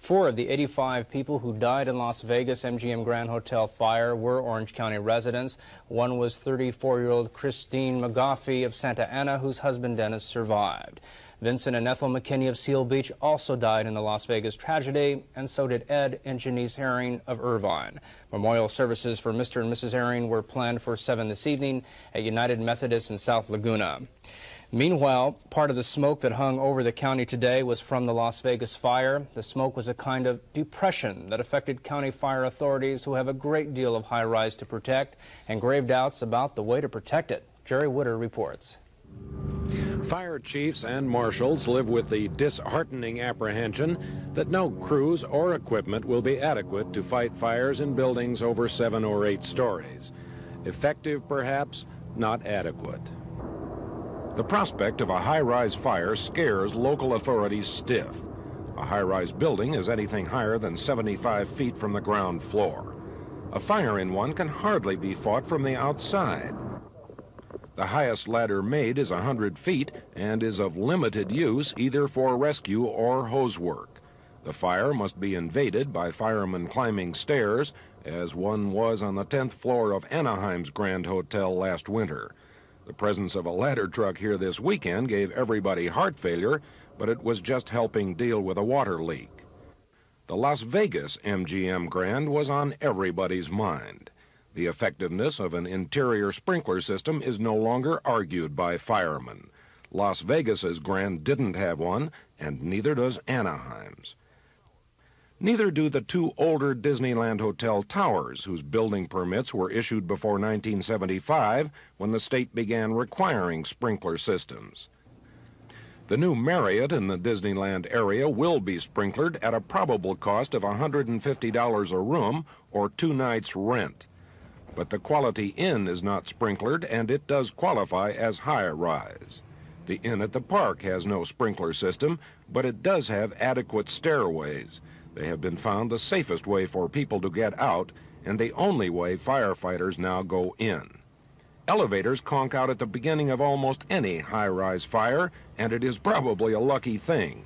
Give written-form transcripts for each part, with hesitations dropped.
4 of the 85 people who died in Las Vegas MGM Grand Hotel fire were Orange County residents. One was 34-year-old Christine McGoffey of Santa Ana, whose husband Dennis survived. Vincent and Ethel McKinney of Seal Beach also died in the Las Vegas tragedy, and so did Ed and Janice Herring of Irvine. Memorial services for Mr. and Mrs. Herring were planned for 7 this evening at United Methodist in South Laguna. Meanwhile, part of the smoke that hung over the county today was from the Las Vegas fire. The smoke was a kind of depression that affected county fire authorities, who have a great deal of high-rise to protect and grave doubts about the way to protect it. Jerry Wooder reports. Fire chiefs and marshals live with the disheartening apprehension that no crews or equipment will be adequate to fight fires in buildings over 7 or 8 stories. Effective, perhaps, not adequate. The prospect of a high-rise fire scares local authorities stiff. A high-rise building is anything higher than 75 feet from the ground floor. A fire in one can hardly be fought from the outside. The highest ladder made is 100 feet and is of limited use either for rescue or hose work. The fire must be invaded by firemen climbing stairs, as one was on the 10th floor of Anaheim's Grand Hotel last winter. The presence of a ladder truck here this weekend gave everybody heart failure, but it was just helping deal with a water leak. The Las Vegas MGM Grand was on everybody's mind. The effectiveness of an interior sprinkler system is no longer argued by firemen. Las Vegas's Grand didn't have one, and neither does Anaheim's. Neither do the 2 older Disneyland Hotel towers, whose building permits were issued before 1975, when the state began requiring sprinkler systems. The new Marriott in the Disneyland area will be sprinklered at a probable cost of $150 a room or 2 nights' rent. But the Quality Inn is not sprinklered, and it does qualify as high-rise. The Inn at the Park has no sprinkler system, but it does have adequate stairways. They have been found the safest way for people to get out, and the only way firefighters now go in. Elevators conk out at the beginning of almost any high-rise fire, and it is probably a lucky thing.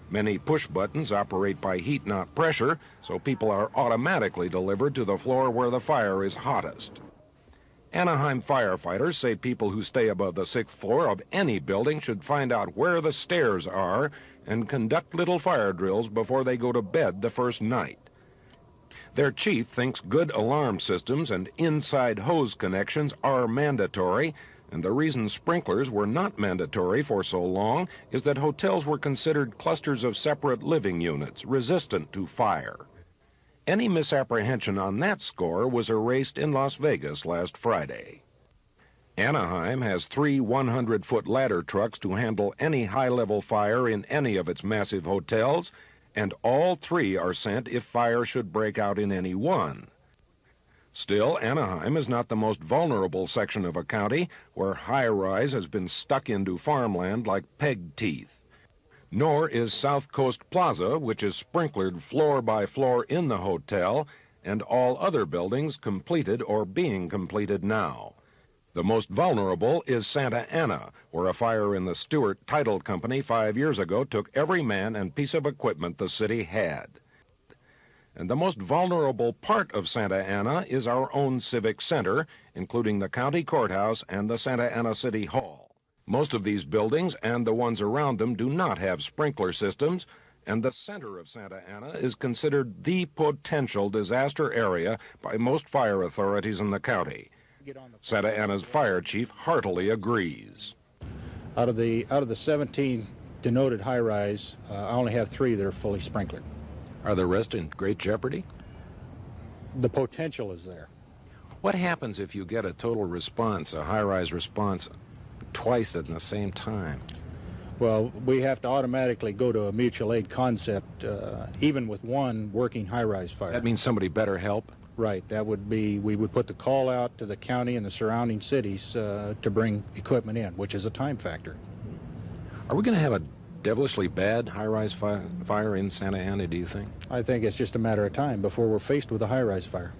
Many push buttons operate by heat, not pressure, so people are automatically delivered to the floor where the fire is hottest. Anaheim firefighters say people who stay above the 6th floor of any building should find out where the stairs are and conduct little fire drills before they go to bed the first night. Their chief thinks good alarm systems and inside hose connections are mandatory, and the reason sprinklers were not mandatory for so long is that hotels were considered clusters of separate living units, resistant to fire. Any misapprehension on that score was erased in Las Vegas last Friday. Anaheim has 3 100-foot ladder trucks to handle any high-level fire in any of its massive hotels, and all 3 are sent if fire should break out in any one. Still, Anaheim is not the most vulnerable section of a county where high-rise has been stuck into farmland like peg teeth. Nor is South Coast Plaza, which is sprinklered floor by floor in the hotel, and all other buildings completed or being completed now. The most vulnerable is Santa Ana, where a fire in the Stewart Title Company 5 years ago took every man and piece of equipment the city had. And the most vulnerable part of Santa Ana is our own civic center, including the county courthouse and the Santa Ana City Hall. Most of these buildings and the ones around them do not have sprinkler systems, and the center of Santa Ana is considered the potential disaster area by most fire authorities in the county. Santa Ana's fire chief heartily agrees. Out of the 17 denoted high-rise, I only have 3 that are fully sprinklered. Are the rest in great jeopardy? The potential is there. What happens if you get a total response, a high-rise response, twice at the same time? Well, we have to automatically go to a mutual aid concept, even with one working high-rise fire. That means somebody better help? Right. That would be, we would put the call out to the county and the surrounding cities to bring equipment in, which is a time factor. Are we going to have a devilishly bad high-rise fire in Santa Ana, do you think? I think it's just a matter of time before we're faced with a high-rise fire.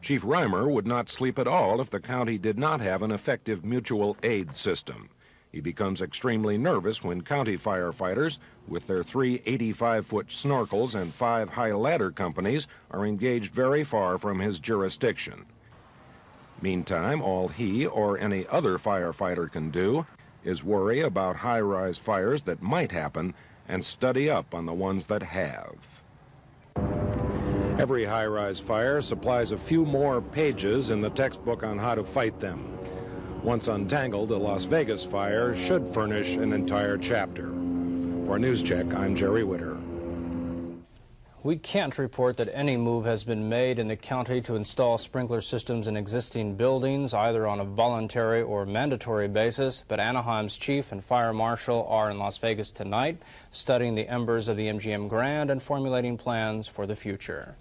Chief Reimer would not sleep at all if the county did not have an effective mutual aid system. He becomes extremely nervous when county firefighters, with their 3 85-foot snorkels and 5 high ladder companies, are engaged very far from his jurisdiction. Meantime, all he or any other firefighter can do is worry about high-rise fires that might happen and study up on the ones that have. Every high-rise fire supplies a few more pages in the textbook on how to fight them. Once untangled, the Las Vegas fire should furnish an entire chapter. For NewsCheck, I'm Jerry Witter. We can't report that any move has been made in the county to install sprinkler systems in existing buildings, either on a voluntary or mandatory basis, but Anaheim's chief and fire marshal are in Las Vegas tonight, studying the embers of the MGM Grand and formulating plans for the future.